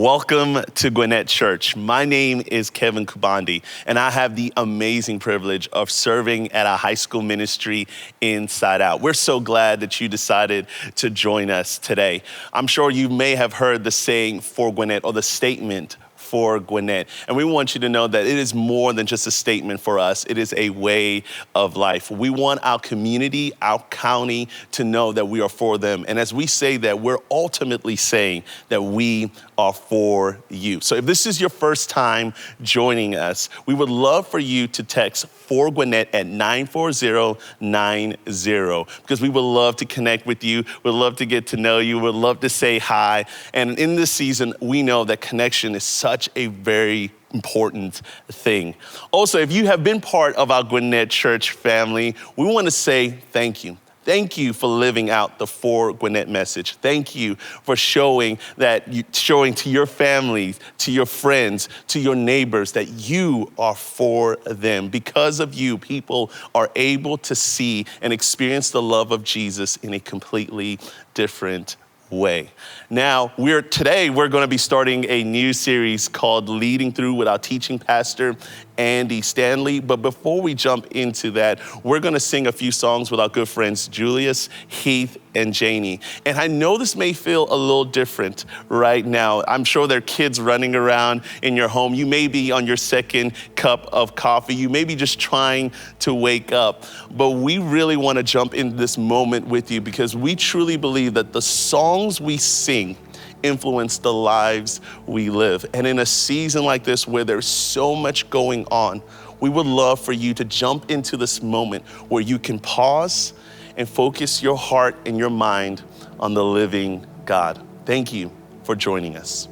Welcome to Gwinnett Church. My name is Kevin Kubandi, and I have the amazing privilege of serving at our high school ministry, Inside Out. We're so glad that you decided to join us today. I'm sure you may have heard the saying for Gwinnett or the statement for Gwinnett. And we want you to know that it is more than just a statement for us. It is a way of life. We want our community, our county to know that we are for them. And as we say that, we're ultimately saying that we are for you. So if this is your first time joining us, we would love for you to text for Gwinnett at 94090 because we would love to connect with you. We'd love to get to know you. We'd love to say hi. And in this season, we know that connection is such a very important thing. Also, if you have been part of our Gwinnett Church family, we want to say thank you. Thank you for living out the For Gwinnett message. Thank you for showing to your families, to your friends, to your neighbors that you are for them. Because of you, people are able to see and experience the love of Jesus in a completely different way. Now, today we're going to be starting a new series called Leading Through with our teaching pastor, Andy Stanley. But before we jump into that, we're going to sing a few songs with our good friends, Julius, Heath, and Janie. And I know this may feel a little different right now. I'm sure there are kids running around in your home. You may be on your second cup of coffee. You may be just trying to wake up. But we really want to jump into this moment with you because we truly believe that the songs we sing influence the lives we live. And in a season like this where there's so much going on, we would love for you to jump into this moment where you can pause and focus your heart and your mind on the living God. Thank you for joining us.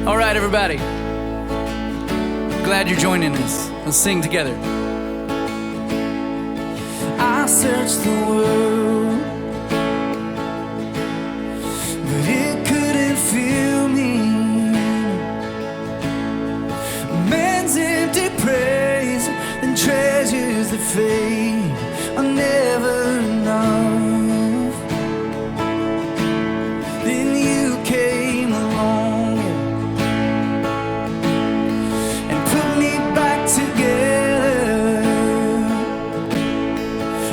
All right, everybody. Glad you're joining us. Let's sing together. I searched the world, but it couldn't fill me. Man's empty praise and treasures that fade are never enough. Then you came along and put me back together,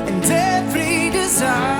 and every desire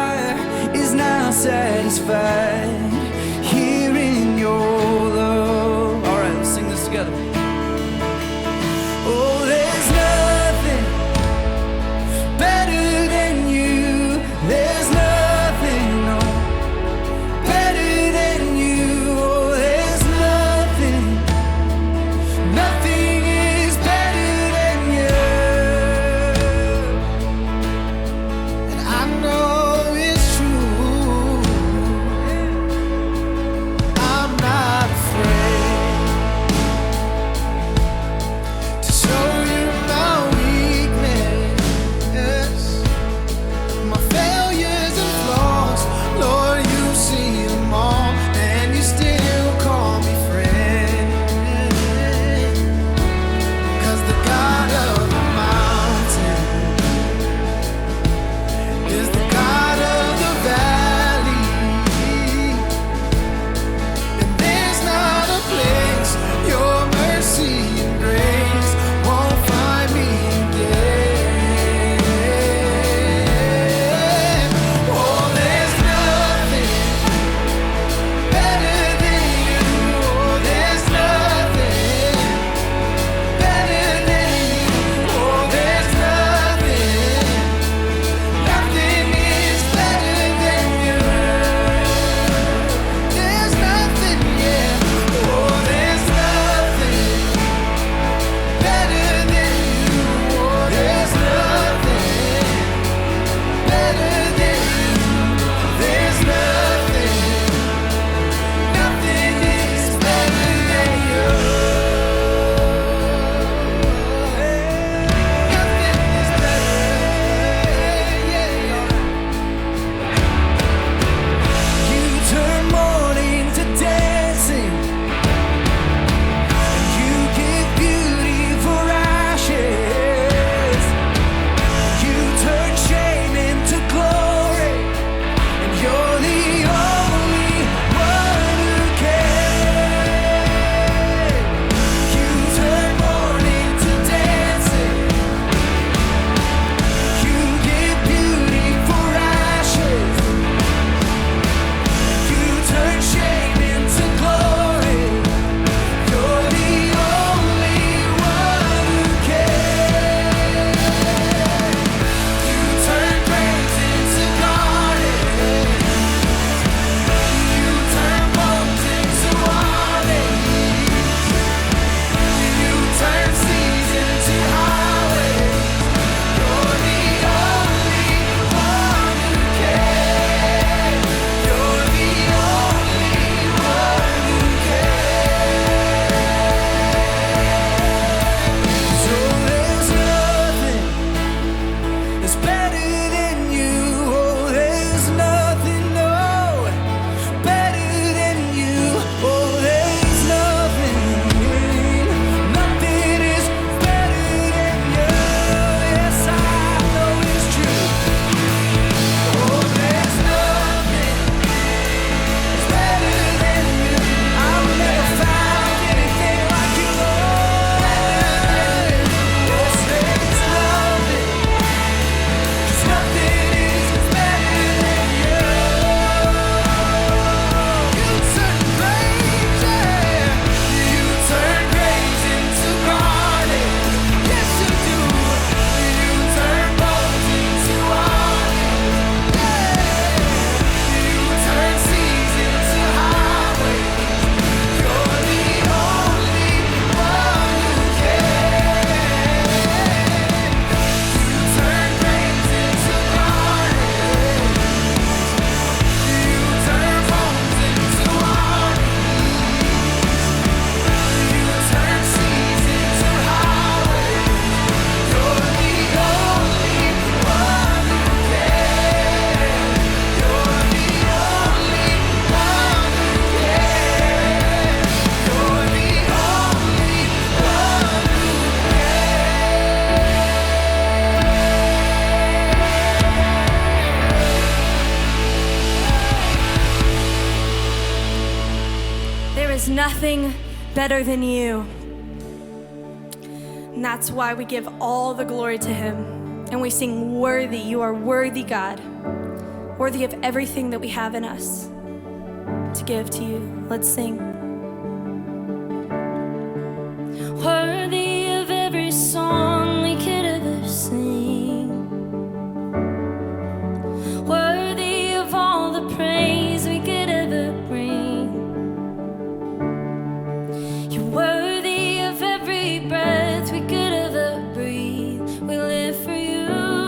is nothing better than you. And that's why we give all the glory to him. And we sing, worthy, you are worthy, God. Worthy of everything that we have in us to give to you. Let's sing. Worthy of every song we could ever sing. Worthy of all the praise we could ever bring. You're worthy of every breath we could ever breathe. We live for you, Lord.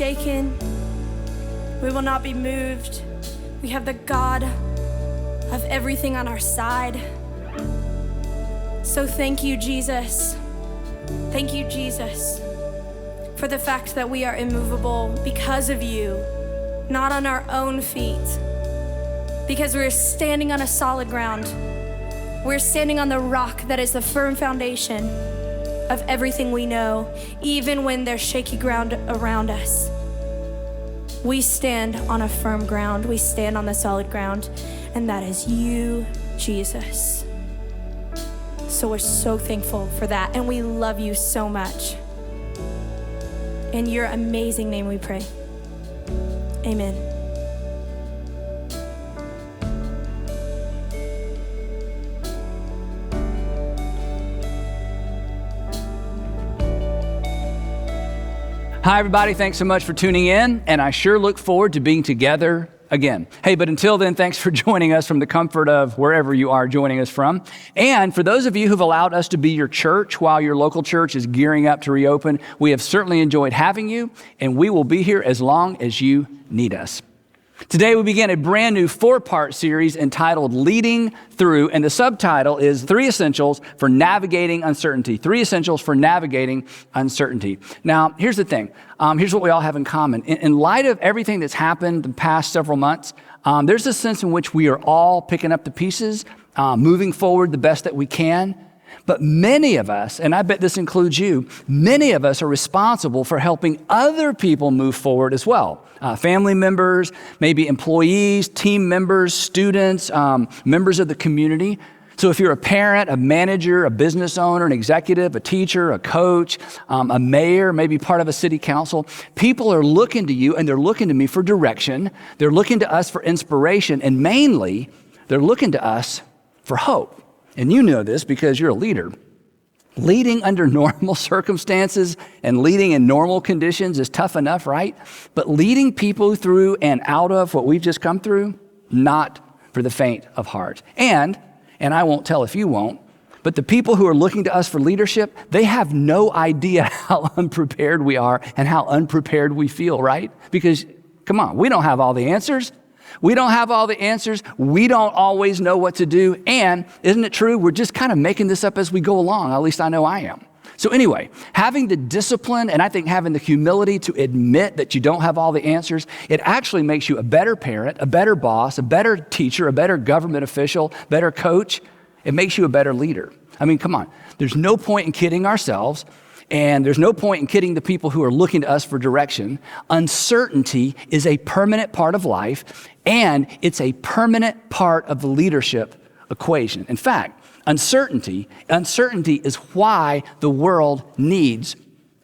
shaken. We will not be moved. We have the God of everything on our side. So thank you, Jesus. Thank you, Jesus, for the fact that we are immovable because of you, not on our own feet, because we're standing on a solid ground. We're standing on the rock that is the firm foundation of everything we know, even when there's shaky ground around us. We stand on a firm ground. We stand on the solid ground, and that is you, Jesus. So we're so thankful for that, and we love you so much. In your amazing name we pray. Amen. Hi, everybody. Thanks so much for tuning in, and I sure look forward to being together again. Hey, but until then, thanks for joining us from the comfort of wherever you are joining us from. And for those of you who've allowed us to be your church while your local church is gearing up to reopen, we have certainly enjoyed having you, and we will be here as long as you need us. Today, we begin a brand new 4-part series entitled Leading Through, and the subtitle is 3 Essentials for Navigating Uncertainty. 3 Essentials for Navigating Uncertainty. Now, here's the thing. Here's what we all have in common. In light of everything that's happened the past several months, there's a sense in which we are all picking up the pieces, moving forward the best that we can. But many of us, and I bet this includes you, many of us are responsible for helping other people move forward as well. Family members, maybe employees, team members, students, members of the community. So if you're a parent, a manager, a business owner, an executive, a teacher, a coach, a mayor, maybe part of a city council, people are looking to you and they're looking to me for direction. They're looking to us for inspiration, and mainly they're looking to us for hope. And you know this because you're a leader. Leading under normal circumstances and leading in normal conditions is tough enough, right? But leading people through and out of what we've just come through, not for the faint of heart. And I won't tell if you won't, but the people who are looking to us for leadership, they have no idea how unprepared we are and how unprepared we feel, right? Because, come on, we don't have all the answers. We don't have all the answers. We don't always know what to do. And isn't it true? We're just kind of making this up as we go along. At least I know I am. So anyway, having the discipline and I think having the humility to admit that you don't have all the answers, it actually makes you a better parent, a better boss, a better teacher, a better government official, better coach. It makes you a better leader. I mean, come on. There's no point in kidding ourselves. And there's no point in kidding the people who are looking to us for direction. Uncertainty is a permanent part of life, and it's a permanent part of the leadership equation. In fact, uncertainty is why the world needs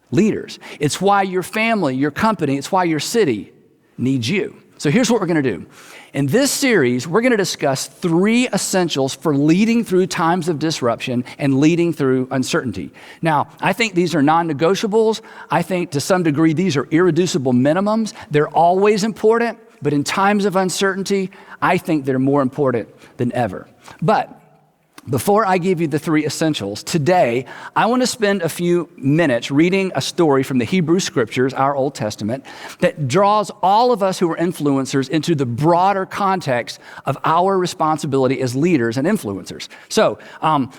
leaders. It's why your family, your company, it's why your city needs you. So here's what we're going to do. In this series, we're going to discuss 3 essentials for leading through times of disruption and leading through uncertainty. Now, I think these are non-negotiables. I think to some degree, these are irreducible minimums. They're always important, but in times of uncertainty, I think they're more important than ever. But before I give you the 3 essentials, today, I want to spend a few minutes reading a story from the Hebrew Scriptures, our Old Testament, that draws all of us who are influencers into the broader context of our responsibility as leaders and influencers. So,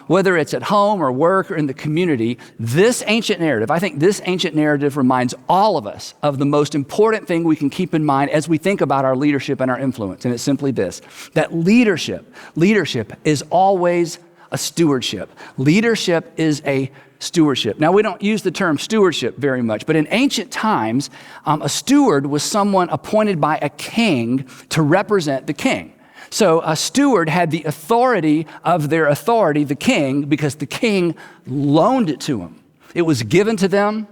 whether it's at home or work or in the community, this ancient narrative, I think this ancient narrative reminds all of us of the most important thing we can keep in mind as we think about our leadership and our influence. And it's simply this, that leadership is always a stewardship. Leadership is a stewardship. Now, we don't use the term stewardship very much, but in ancient times, a steward was someone appointed by a king to represent the king. So a steward had the authority of their authority, the king, because the king loaned it to him. It was given to them,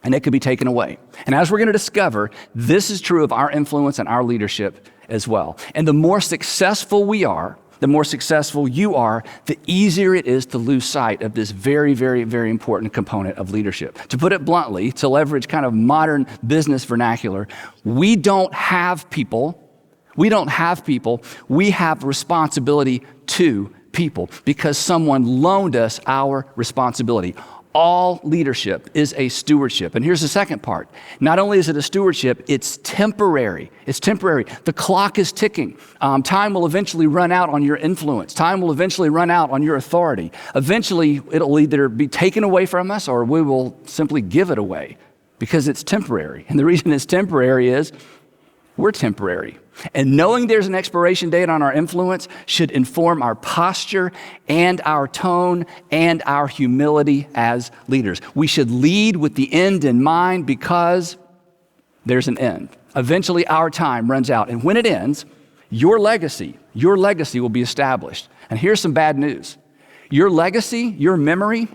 and it could be taken away. And as we're going to discover, this is true of our influence and our leadership as well. And the more successful we are, the more successful you are, the easier it is to lose sight of this very, very, very important component of leadership. To put it bluntly, to leverage kind of modern business vernacular, we don't have people. We have responsibility to people because someone loaned us our responsibility. All leadership is a stewardship. And here's the second part. Not only is it a stewardship, it's temporary. It's temporary. The clock is ticking. Time will eventually run out on your influence. Time will eventually run out on your authority. Eventually, it'll either be taken away from us or we will simply give it away because it's temporary. And the reason it's temporary is we're temporary. And knowing there's an expiration date on our influence should inform our posture and our tone and our humility as leaders. We should lead with the end in mind because there's an end. Eventually our time runs out. And when it ends, your legacy will be established. And here's some bad news. Your legacy, your memory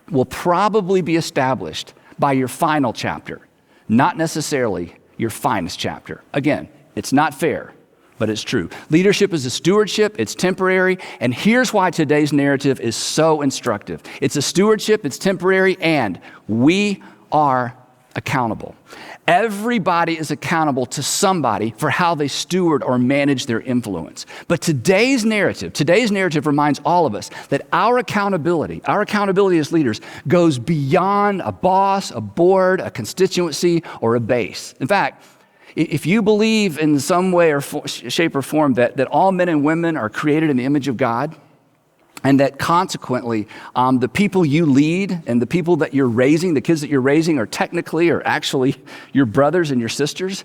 will probably be established by your final chapter, not necessarily your finest chapter. Again, it's not fair, but it's true. Leadership is a stewardship, it's temporary, and here's why today's narrative is so instructive. It's a stewardship, it's temporary, and we are accountable. Everybody is accountable to somebody for how they steward or manage their influence. But today's narrative reminds all of us that our accountability as leaders goes beyond a boss, a board, a constituency, or a base. In fact, if you believe in some way or shape or form that all men and women are created in the image of God, and that consequently, the people you lead and the people that you're raising, the kids that you're raising are technically or actually your brothers and your sisters,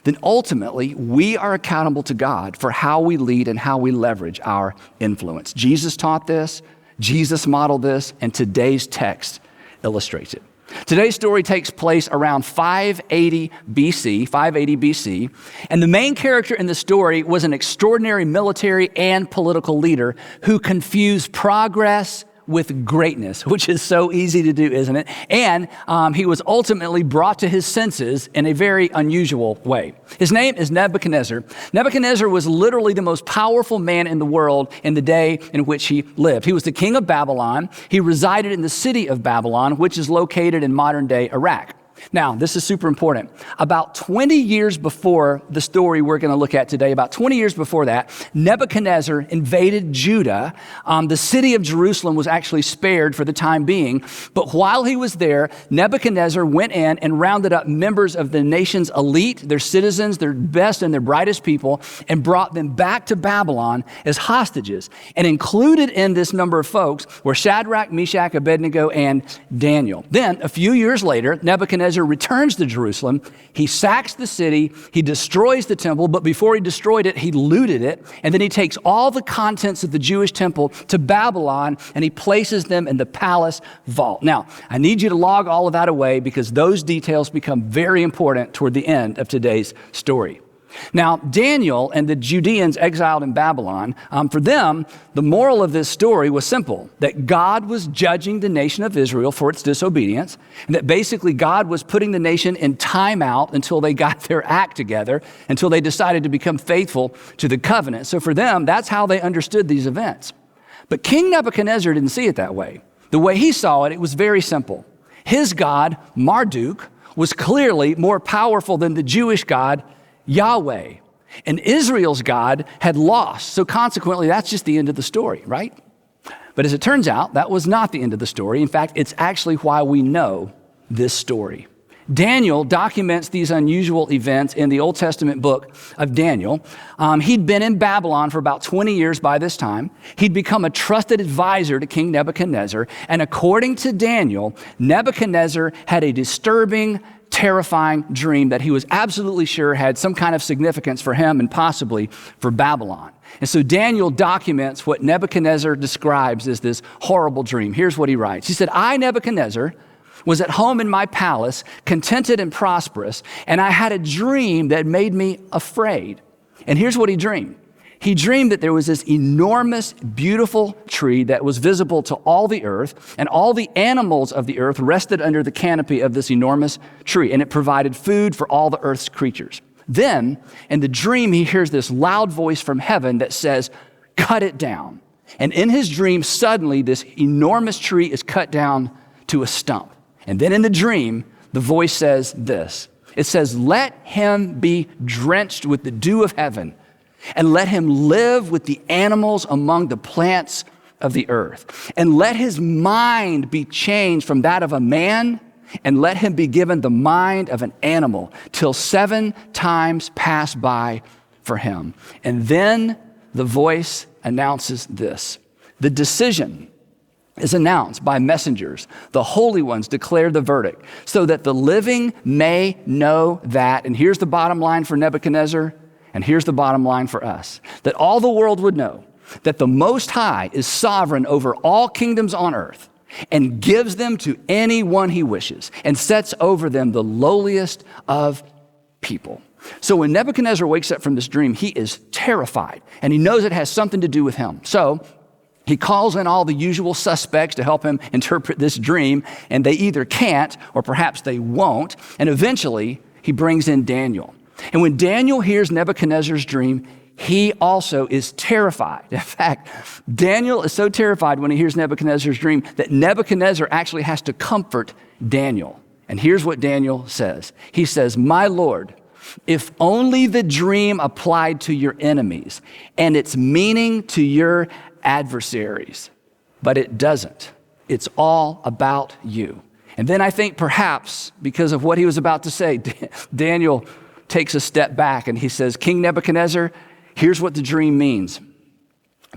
then ultimately we are accountable to God for how we lead and how we leverage our influence. Jesus taught this, Jesus modeled this, and today's text illustrates it. Today's story takes place around 580 BC, and the main character in the story was an extraordinary military and political leader who confused progress with greatness, which is so easy to do, isn't it? And he was ultimately brought to his senses in a very unusual way. His name is Nebuchadnezzar. Nebuchadnezzar was literally the most powerful man in the world in the day in which he lived. He was the king of Babylon. He resided in the city of Babylon, which is located in modern-day Iraq. Now, this is super important. About 20 years before the story we're going to look at today, about 20 years before that, Nebuchadnezzar invaded Judah. The city of Jerusalem was actually spared for the time being. But while he was there, Nebuchadnezzar went in and rounded up members of the nation's elite, their citizens, their best and their brightest people, and brought them back to Babylon as hostages. And included in this number of folks were Shadrach, Meshach, Abednego, and Daniel. Then, a few years later, Nebuchadnezzar returns to Jerusalem. He sacks the city. He destroys the temple, but before he destroyed it, he looted it. And then he takes all the contents of the Jewish temple to Babylon, and he places them in the palace vault. Now, I need you to log all of that away because those details become very important toward the end of today's story. Now, Daniel and the Judeans exiled in Babylon, for them, the moral of this story was simple, that God was judging the nation of Israel for its disobedience, and that basically God was putting the nation in timeout until they got their act together, until they decided to become faithful to the covenant. So for them, that's how they understood these events. But King Nebuchadnezzar didn't see it that way. The way he saw it, it was very simple. His God, Marduk, was clearly more powerful than the Jewish God, Yahweh. And Israel's God had lost. So consequently, that's just the end of the story, right? But as it turns out, that was not the end of the story. In fact, it's actually why we know this story. Daniel documents these unusual events in the Old Testament book of Daniel. He'd been in Babylon for about 20 years by this time. He'd become a trusted advisor to King Nebuchadnezzar. And according to Daniel, Nebuchadnezzar had a disturbing, terrifying dream that he was absolutely sure had some kind of significance for him and possibly for Babylon. And so Daniel documents what Nebuchadnezzar describes as this horrible dream. Here's what he writes. He said, I, Nebuchadnezzar, was at home in my palace, contented and prosperous, and I had a dream that made me afraid. And here's what he dreamed. He dreamed that there was this enormous, beautiful tree that was visible to all the earth, and all the animals of the earth rested under the canopy of this enormous tree, and it provided food for all the earth's creatures. Then, in the dream, he hears this loud voice from heaven that says, cut it down. And in his dream, suddenly, this enormous tree is cut down to a stump. And then in the dream, the voice says this. It says, let him be drenched with the dew of heaven, and let him live with the animals among the plants of the earth. And let his mind be changed from that of a man, and let him be given the mind of an animal till 7 times pass by for him. And then the voice announces this. The decision is announced by messengers. The holy ones declare the verdict so that the living may know that, and here's the bottom line for Nebuchadnezzar, and here's the bottom line for us, that all the world would know that the Most High is sovereign over all kingdoms on earth and gives them to anyone he wishes and sets over them the lowliest of people. So when Nebuchadnezzar wakes up from this dream, he is terrified and he knows it has something to do with him. So he calls in all the usual suspects to help him interpret this dream, and they either can't or perhaps they won't. And eventually he brings in Daniel. And when Daniel hears Nebuchadnezzar's dream, he also is terrified. In fact, Daniel is so terrified when he hears Nebuchadnezzar's dream that Nebuchadnezzar actually has to comfort Daniel. And here's what Daniel says. He says, "My Lord, if only the dream applied to your enemies and its meaning to your adversaries, but it doesn't. It's all about you." And then I think perhaps because of what he was about to say, Daniel takes a step back and he says, "King Nebuchadnezzar, here's what the dream means.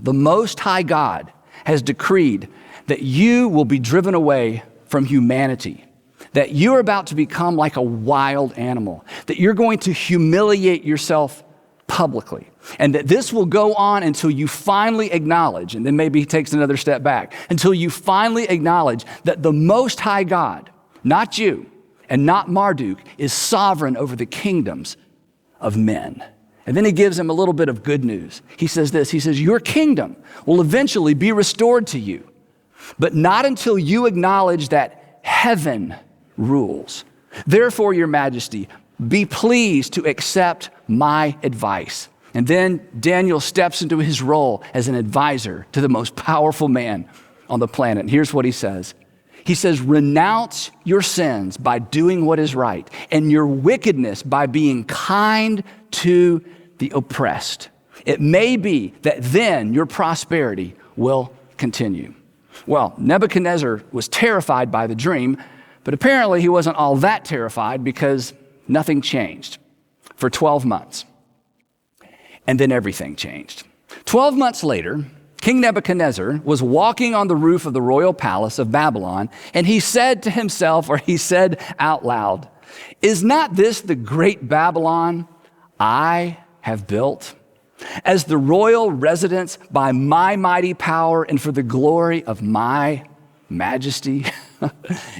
The Most High God has decreed that you will be driven away from humanity, that you're about to become like a wild animal, that you're going to humiliate yourself publicly, and that this will go on until you finally acknowledge," and then maybe he takes another step back, "until you finally acknowledge that the Most High God, not you and not Marduk, is sovereign over the kingdoms of men." And then he gives him a little bit of good news. He says this, he says, "Your kingdom will eventually be restored to you, but not until you acknowledge that heaven rules. Therefore, your majesty, be pleased to accept my advice." And then Daniel steps into his role as an advisor to the most powerful man on the planet. And here's what he says. He says, "Renounce your sins by doing what is right, and your wickedness by being kind to the oppressed. It may be that then your prosperity will continue." Well, Nebuchadnezzar was terrified by the dream, but apparently he wasn't all that terrified because nothing changed for 12 months. And then everything changed. 12 months later, King Nebuchadnezzar was walking on the roof of the royal palace of Babylon, and he said to himself, or he said out loud, "Is not this the great Babylon I have built as the royal residence by my mighty power and for the glory of my majesty?"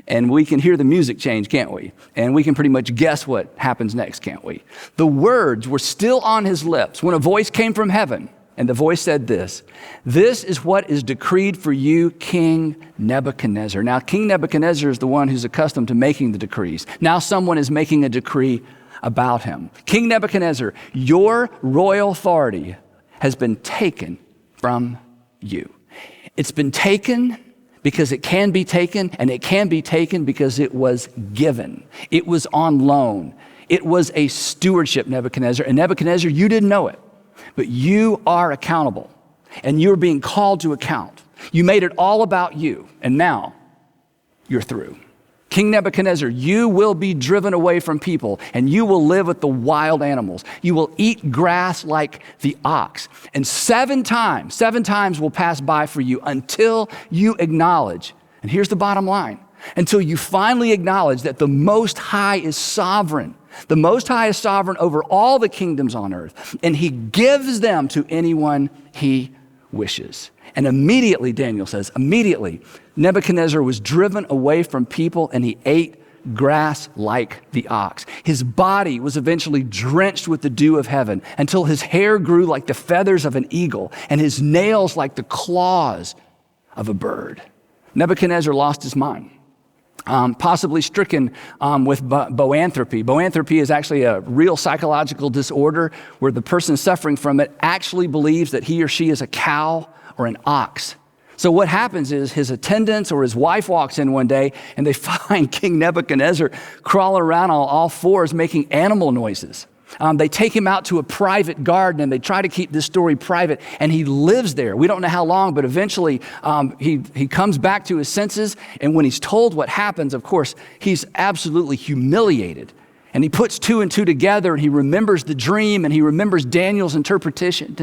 And we can hear the music change, can't we? And we can pretty much guess what happens next, can't we? The words were still on his lips when a voice came from heaven. And the voice said this, "This is what is decreed for you, King Nebuchadnezzar." Now, King Nebuchadnezzar is the one who's accustomed to making the decrees. Now someone is making a decree about him. "King Nebuchadnezzar, your royal authority has been taken from you. It's been taken because it can be taken, and it can be taken because it was given. It was on loan. It was a stewardship, Nebuchadnezzar. And Nebuchadnezzar, you didn't know it, but you are accountable, and you're being called to account. You made it all about you, and now you're through. King Nebuchadnezzar, you will be driven away from people, and you will live with the wild animals. You will eat grass like the ox. And 7 times will pass by for you until you acknowledge, and here's the bottom line, until you finally acknowledge that the Most High is sovereign. The Most High is sovereign over all the kingdoms on earth, and he gives them to anyone he wishes." And immediately, Daniel says, immediately, Nebuchadnezzar was driven away from people, and he ate grass like the ox. His body was eventually drenched with the dew of heaven until his hair grew like the feathers of an eagle and his nails like the claws of a bird. Nebuchadnezzar lost his mind. Possibly stricken with boanthropy. Boanthropy is actually a real psychological disorder where the person suffering from it actually believes that he or she is a cow or an ox. So what happens is his attendants or his wife walks in one day and they find King Nebuchadnezzar crawling around on all fours making animal noises. They take him out to a private garden, and they try to keep this story private, and he lives there. We don't know how long, but eventually he comes back to his senses, and when he's told what happens, of course, he's absolutely humiliated. And he puts two and two together, and he remembers the dream, and he remembers Daniel's interpretation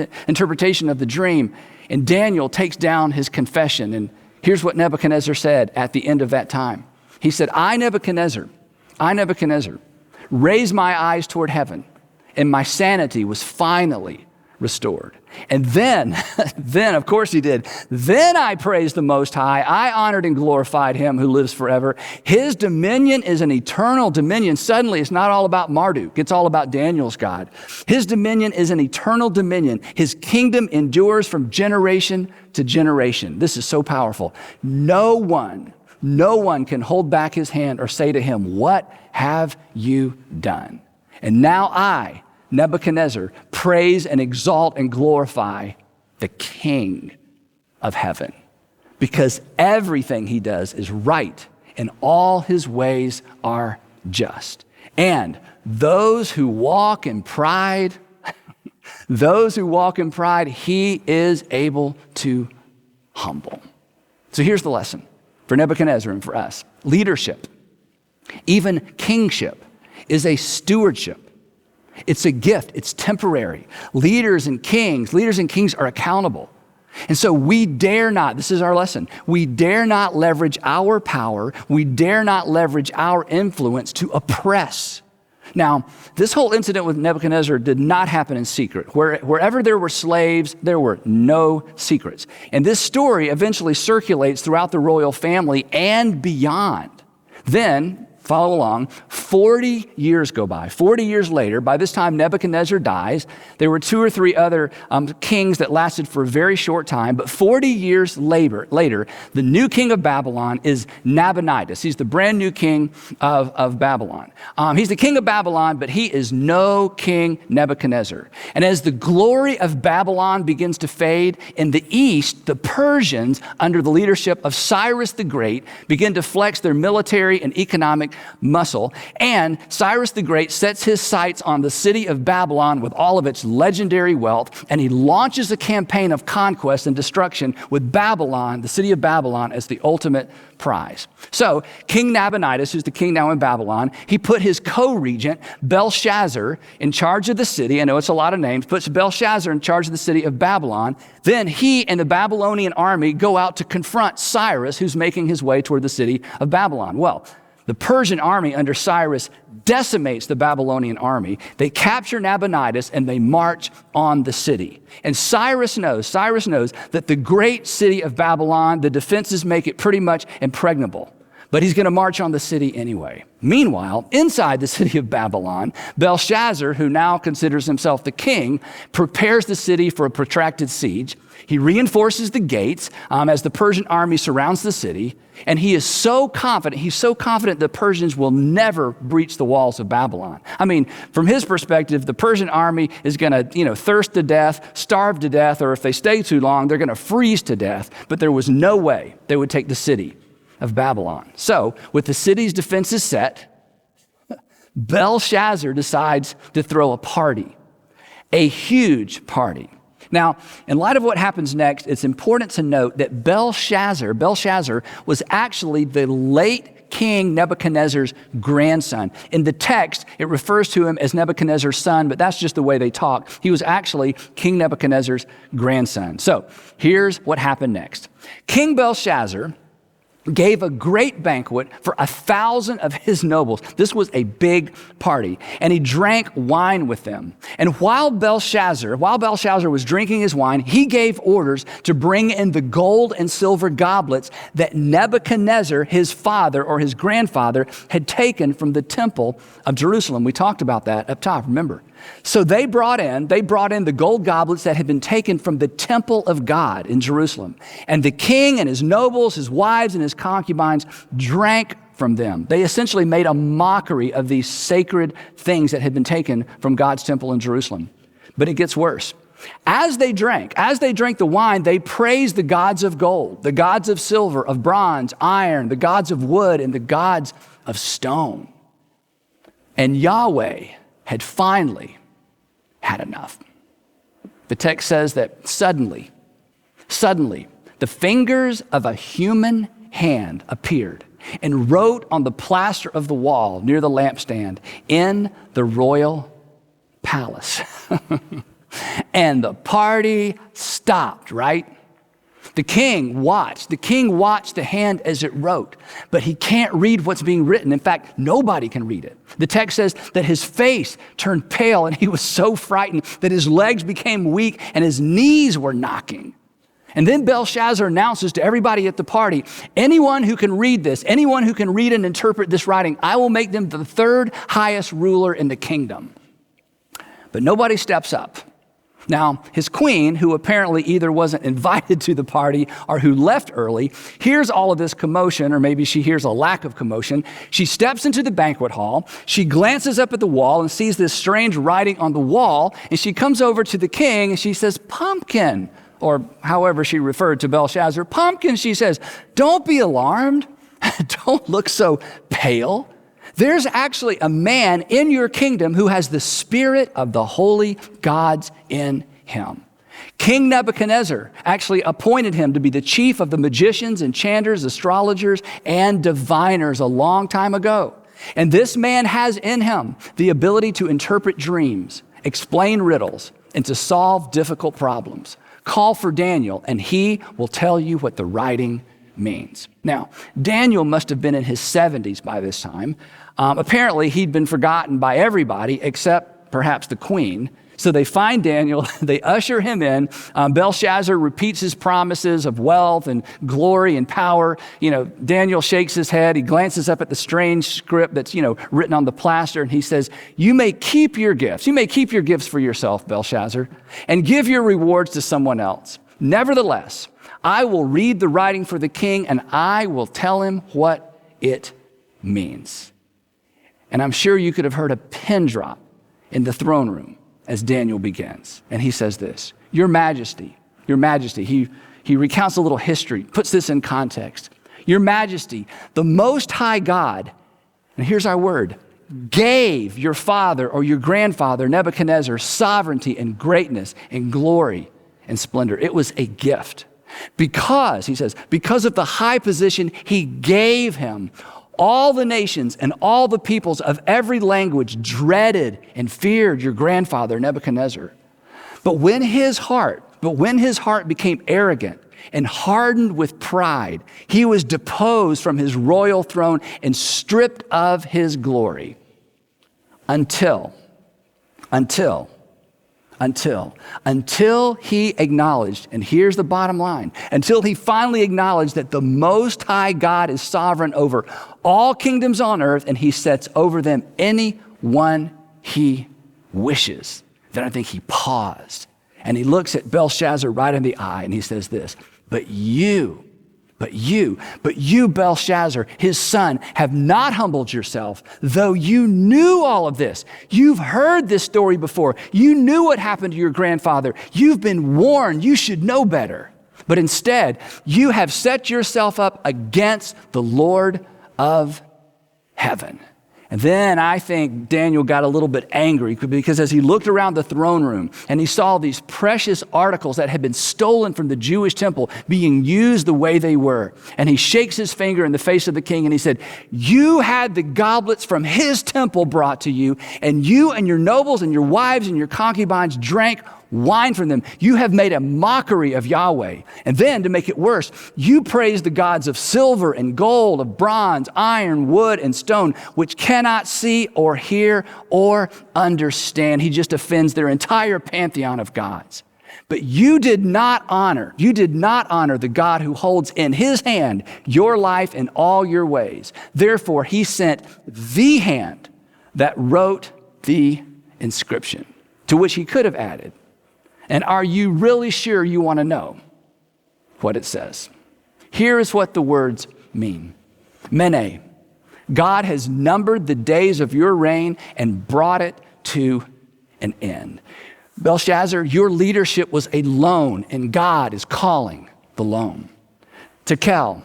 of the dream. And Daniel takes down his confession, and here's what Nebuchadnezzar said at the end of that time. He said, I, Nebuchadnezzar, raised my eyes toward heaven, and my sanity was finally restored. And then, of course he did. Then I praised the Most High. I honored and glorified him who lives forever. His dominion is an eternal dominion. Suddenly, it's not all about Marduk. It's all about Daniel's God. His dominion is an eternal dominion. His kingdom endures from generation to generation. This is so powerful. No one can hold back his hand or say to him, what have you done? And now I, Nebuchadnezzar, praise and exalt and glorify the King of heaven, because everything he does is right and all his ways are just. And those who walk in pride, he is able to humble. So here's the lesson for Nebuchadnezzar and for us. Leadership, even kingship, is a stewardship. It's a gift. It's temporary. Leaders and kings are accountable. And so we dare not, this is our lesson, we dare not leverage our power, we dare not leverage our influence to oppress. Now, this whole incident with Nebuchadnezzar did not happen in secret. Wherever there were slaves, there were no secrets. And this story eventually circulates throughout the royal family and beyond. Then, follow along, 40 years go by. 40 years later, by this time Nebuchadnezzar dies. There were 2 or 3 other kings that lasted for a very short time, but 40 years later, the new king of Babylon is Nabonidus. He's the brand new king of Babylon. He's the king of Babylon, but he is no King Nebuchadnezzar. And as the glory of Babylon begins to fade, in the east, the Persians, under the leadership of Cyrus the Great, begin to flex their military and economic muscle, and Cyrus the Great sets his sights on the city of Babylon with all of its legendary wealth, and he launches a campaign of conquest and destruction with Babylon, the city of Babylon, as the ultimate prize. So King Nabonidus, who's the king now in Babylon, he put his co-regent Belshazzar in charge of the city. I know it's a lot of names, puts Belshazzar in charge of the city of Babylon. Then he and the Babylonian army go out to confront Cyrus, who's making his way toward the city of Babylon. Well, the Persian army under Cyrus decimates the Babylonian army. They capture Nabonidus and they march on the city. And Cyrus knows that the great city of Babylon, the defenses make it pretty much impregnable. But he's going to march on the city anyway. Meanwhile, inside the city of Babylon, Belshazzar, who now considers himself the king, prepares the city for a protracted siege. He reinforces the gates as the Persian army surrounds the city. And he's so confident the Persians will never breach the walls of Babylon. I mean, from his perspective, the Persian army is going to, thirst to death, starve to death, or if they stay too long, they're going to freeze to death. But there was no way they would take the city of Babylon. So, with the city's defenses set, Belshazzar decides to throw a party, a huge party. Now, in light of what happens next, it's important to note that Belshazzar was actually the late King Nebuchadnezzar's grandson. In the text, it refers to him as Nebuchadnezzar's son, but that's just the way they talk. He was actually King Nebuchadnezzar's grandson. So, here's what happened next. King Belshazzar gave a great banquet for 1,000 of his nobles. This was a big party, and he drank wine with them. And while Belshazzar was drinking his wine, he gave orders to bring in the gold and silver goblets that Nebuchadnezzar, his father or his grandfather, had taken from the temple of Jerusalem. We talked about that up top, remember? So they brought in the gold goblets that had been taken from the temple of God in Jerusalem. And the king and his nobles, his wives and his concubines drank from them. They essentially made a mockery of these sacred things that had been taken from God's temple in Jerusalem. But it gets worse. As they drank the wine, they praised the gods of gold, the gods of silver, of bronze, iron, the gods of wood, and the gods of stone. And Yahweh had finally had enough. The text says that suddenly, the fingers of a human hand appeared and wrote on the plaster of the wall near the lampstand in the royal palace. And the party stopped, right? The king watched the hand as it wrote, but he can't read what's being written. In fact, nobody can read it. The text says that his face turned pale and he was so frightened that his legs became weak and his knees were knocking. And then Belshazzar announces to everybody at the party, anyone who can read this, anyone who can read and interpret this writing, I will make them the third highest ruler in the kingdom. But nobody steps up. Now, his queen, who apparently either wasn't invited to the party or who left early, hears all of this commotion, or maybe she hears a lack of commotion. She steps into the banquet hall. She glances up at the wall and sees this strange writing on the wall. And she comes over to the king and she says, pumpkin, or however she referred to Belshazzar, pumpkin, she says, don't be alarmed. Don't look so pale. There's actually a man in your kingdom who has the spirit of the holy gods in him. King Nebuchadnezzar actually appointed him to be the chief of the magicians, enchanters, astrologers, and diviners a long time ago. And this man has in him the ability to interpret dreams, explain riddles, and to solve difficult problems. Call for Daniel, and he will tell you what the writing means. Now, Daniel must have been in his 70s by this time. Apparently, he'd been forgotten by everybody except perhaps the queen. So they find Daniel, they usher him in. Belshazzar repeats his promises of wealth and glory and power. Daniel shakes his head. He glances up at the strange script that's, written on the plaster, and he says, you may keep your gifts. You may keep your gifts for yourself, Belshazzar, and give your rewards to someone else. Nevertheless, I will read the writing for the king, and I will tell him what it means. And I'm sure you could have heard a pin drop in the throne room as Daniel begins. And he says this, Your Majesty, he recounts a little history, puts this in context. Your Majesty, the Most High God, and here's our word, gave your father or your grandfather Nebuchadnezzar sovereignty and greatness and glory and splendor. It was a gift. Because, he says, because of the high position he gave him, all the nations and all the peoples of every language dreaded and feared your grandfather Nebuchadnezzar. But when his heart became arrogant and hardened with pride, he was deposed from his royal throne and stripped of his glory until he acknowledged, and here's the bottom line, until he finally acknowledged that the Most High God is sovereign over all kingdoms on earth, and he sets over them any one he wishes. Then I think he paused, and he looks at Belshazzar right in the eye, and he says this, But you, Belshazzar, his son, have not humbled yourself, though you knew all of this. You've heard this story before. You knew what happened to your grandfather. You've been warned. You should know better. But instead, you have set yourself up against the Lord of heaven. And then I think Daniel got a little bit angry because as he looked around the throne room and he saw these precious articles that had been stolen from the Jewish temple being used the way they were, and he shakes his finger in the face of the king and he said, you had the goblets from his temple brought to you, and you and your nobles and your wives and your concubines drank wine from them. You have made a mockery of Yahweh. And then, to make it worse, you praise the gods of silver and gold, of bronze, iron, wood, and stone, which cannot see or hear or understand. He just offends their entire pantheon of gods. But you did not honor the God who holds in his hand your life and all your ways. Therefore, he sent the hand that wrote the inscription, to which he could have added, and are you really sure you want to know what it says? Here is what the words mean. Mene, God has numbered the days of your reign and brought it to an end. Belshazzar, your leadership was a loan, and God is calling the loan. Tekel,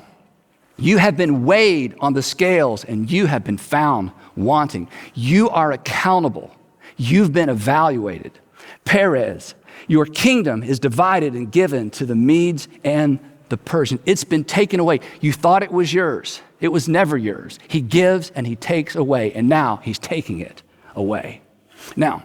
you have been weighed on the scales, and you have been found wanting. You are accountable. You've been evaluated. Perez, your kingdom is divided and given to the Medes and the Persians. It's been taken away. You thought it was yours. It was never yours. He gives and he takes away, and now he's taking it away. Now,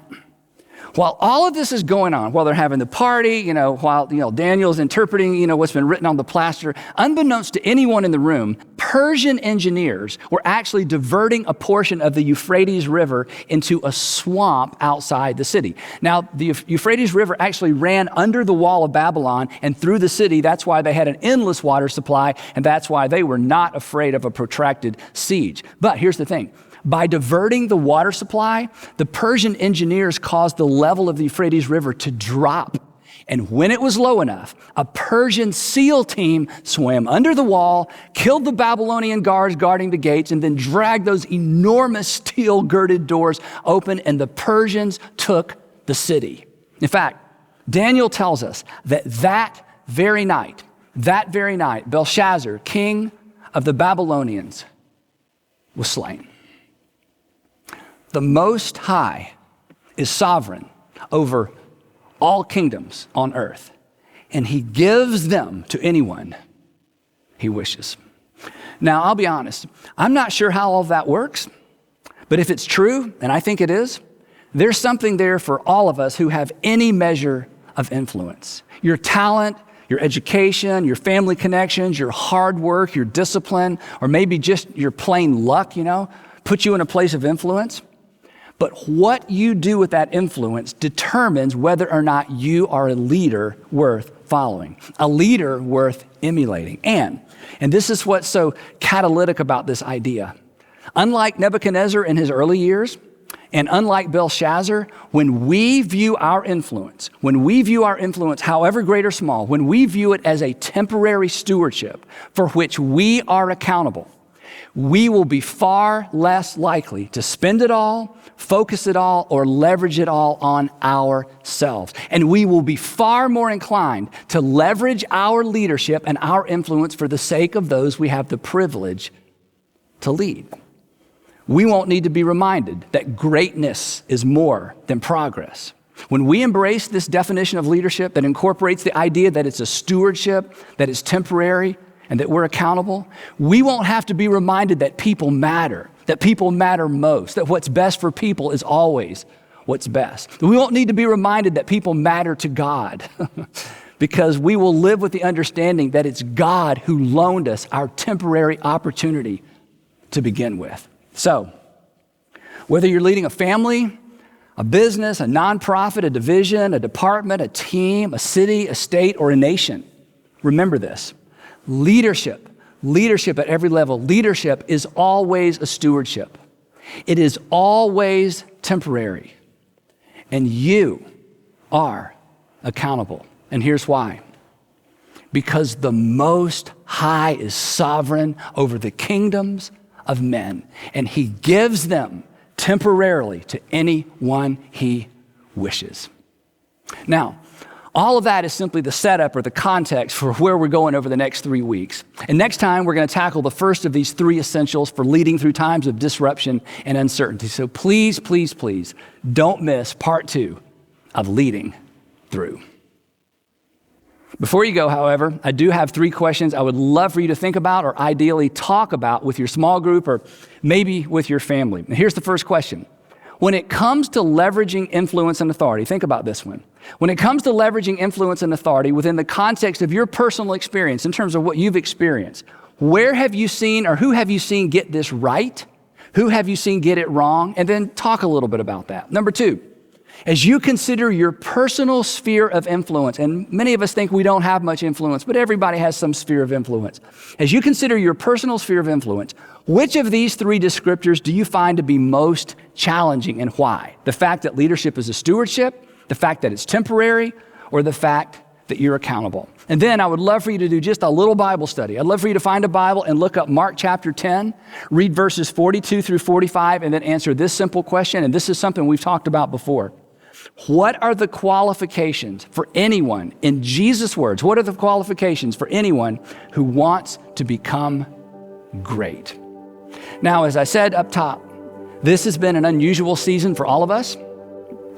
while all of this is going on, while they're having the party, while Daniel's interpreting, what's been written on the plaster, unbeknownst to anyone in the room, Persian engineers were actually diverting a portion of the Euphrates River into a swamp outside the city. Now, the Euphrates River actually ran under the wall of Babylon and through the city. That's why they had an endless water supply, and that's why they were not afraid of a protracted siege. But here's the thing. By diverting the water supply, the Persian engineers caused the level of the Euphrates River to drop. And when it was low enough, a Persian SEAL team swam under the wall, killed the Babylonian guards guarding the gates, and then dragged those enormous steel-girded doors open, and the Persians took the city. In fact, Daniel tells us that very night, Belshazzar, king of the Babylonians, was slain. The Most High is sovereign over all kingdoms on earth, and he gives them to anyone he wishes. Now, I'll be honest, I'm not sure how all of that works, but if it's true, and I think it is, there's something there for all of us who have any measure of influence. Your talent, your education, your family connections, your hard work, your discipline, or maybe just your plain luck, put you in a place of influence. But what you do with that influence determines whether or not you are a leader worth following, a leader worth emulating. And this is what's so catalytic about this idea. Unlike Nebuchadnezzar in his early years, and unlike Belshazzar, when we view our influence, however great or small, when we view it as a temporary stewardship for which we are accountable, we will be far less likely to spend it all, focus it all, or leverage it all on ourselves. And we will be far more inclined to leverage our leadership and our influence for the sake of those we have the privilege to lead. We won't need to be reminded that greatness is more than progress. When we embrace this definition of leadership that incorporates the idea that it's a stewardship, that it's temporary, and that we're accountable, we won't have to be reminded that people matter most, that what's best for people is always what's best. We won't need to be reminded that people matter to God because we will live with the understanding that it's God who loaned us our temporary opportunity to begin with. So, whether you're leading a family, a business, a nonprofit, a division, a department, a team, a city, a state, or a nation, remember this. Leadership at every level, leadership is always a stewardship. It is always temporary. And you are accountable. And here's why. Because the Most High is sovereign over the kingdoms of men, and he gives them temporarily to anyone he wishes. Now, all of that is simply the setup or the context for where we're going over the next 3 weeks. And next time, we're going to tackle the first of these 3 essentials for leading through times of disruption and uncertainty. So please, please, please don't miss part 2 of leading through. Before you go, however, I do have 3 questions I would love for you to think about or ideally talk about with your small group or maybe with your family. And here's the first question. When it comes to leveraging influence and authority, think about this one. When it comes to leveraging influence and authority within the context of your personal experience, in terms of what you've experienced, where have you seen or who have you seen get this right? Who have you seen get it wrong? And then talk a little bit about that. Number 2, as you consider your personal sphere of influence, and many of us think we don't have much influence, but everybody has some sphere of influence. As you consider your personal sphere of influence, which of these 3 descriptors do you find to be most challenging and why? The fact that leadership is a stewardship, the fact that it's temporary, or the fact that you're accountable? And then I would love for you to do just a little Bible study. I'd love for you to find a Bible and look up Mark chapter 10, read verses 42 through 45, and then answer this simple question, and this is something we've talked about before. What are the qualifications for anyone, in Jesus' words, what are the qualifications for anyone who wants to become great? Now, as I said up top, this has been an unusual season for all of us.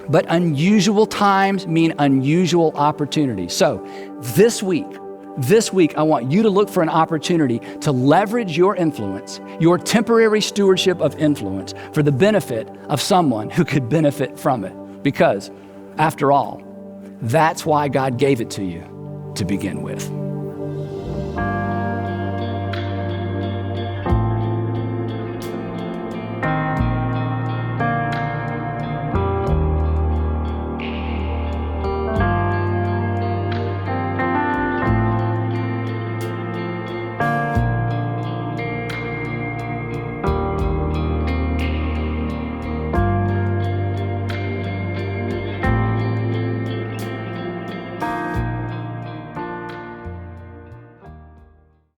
But unusual times mean unusual opportunities. So this week, I want you to look for an opportunity to leverage your influence, your temporary stewardship of influence, for the benefit of someone who could benefit from it. Because, after all, that's why God gave it to you to begin with.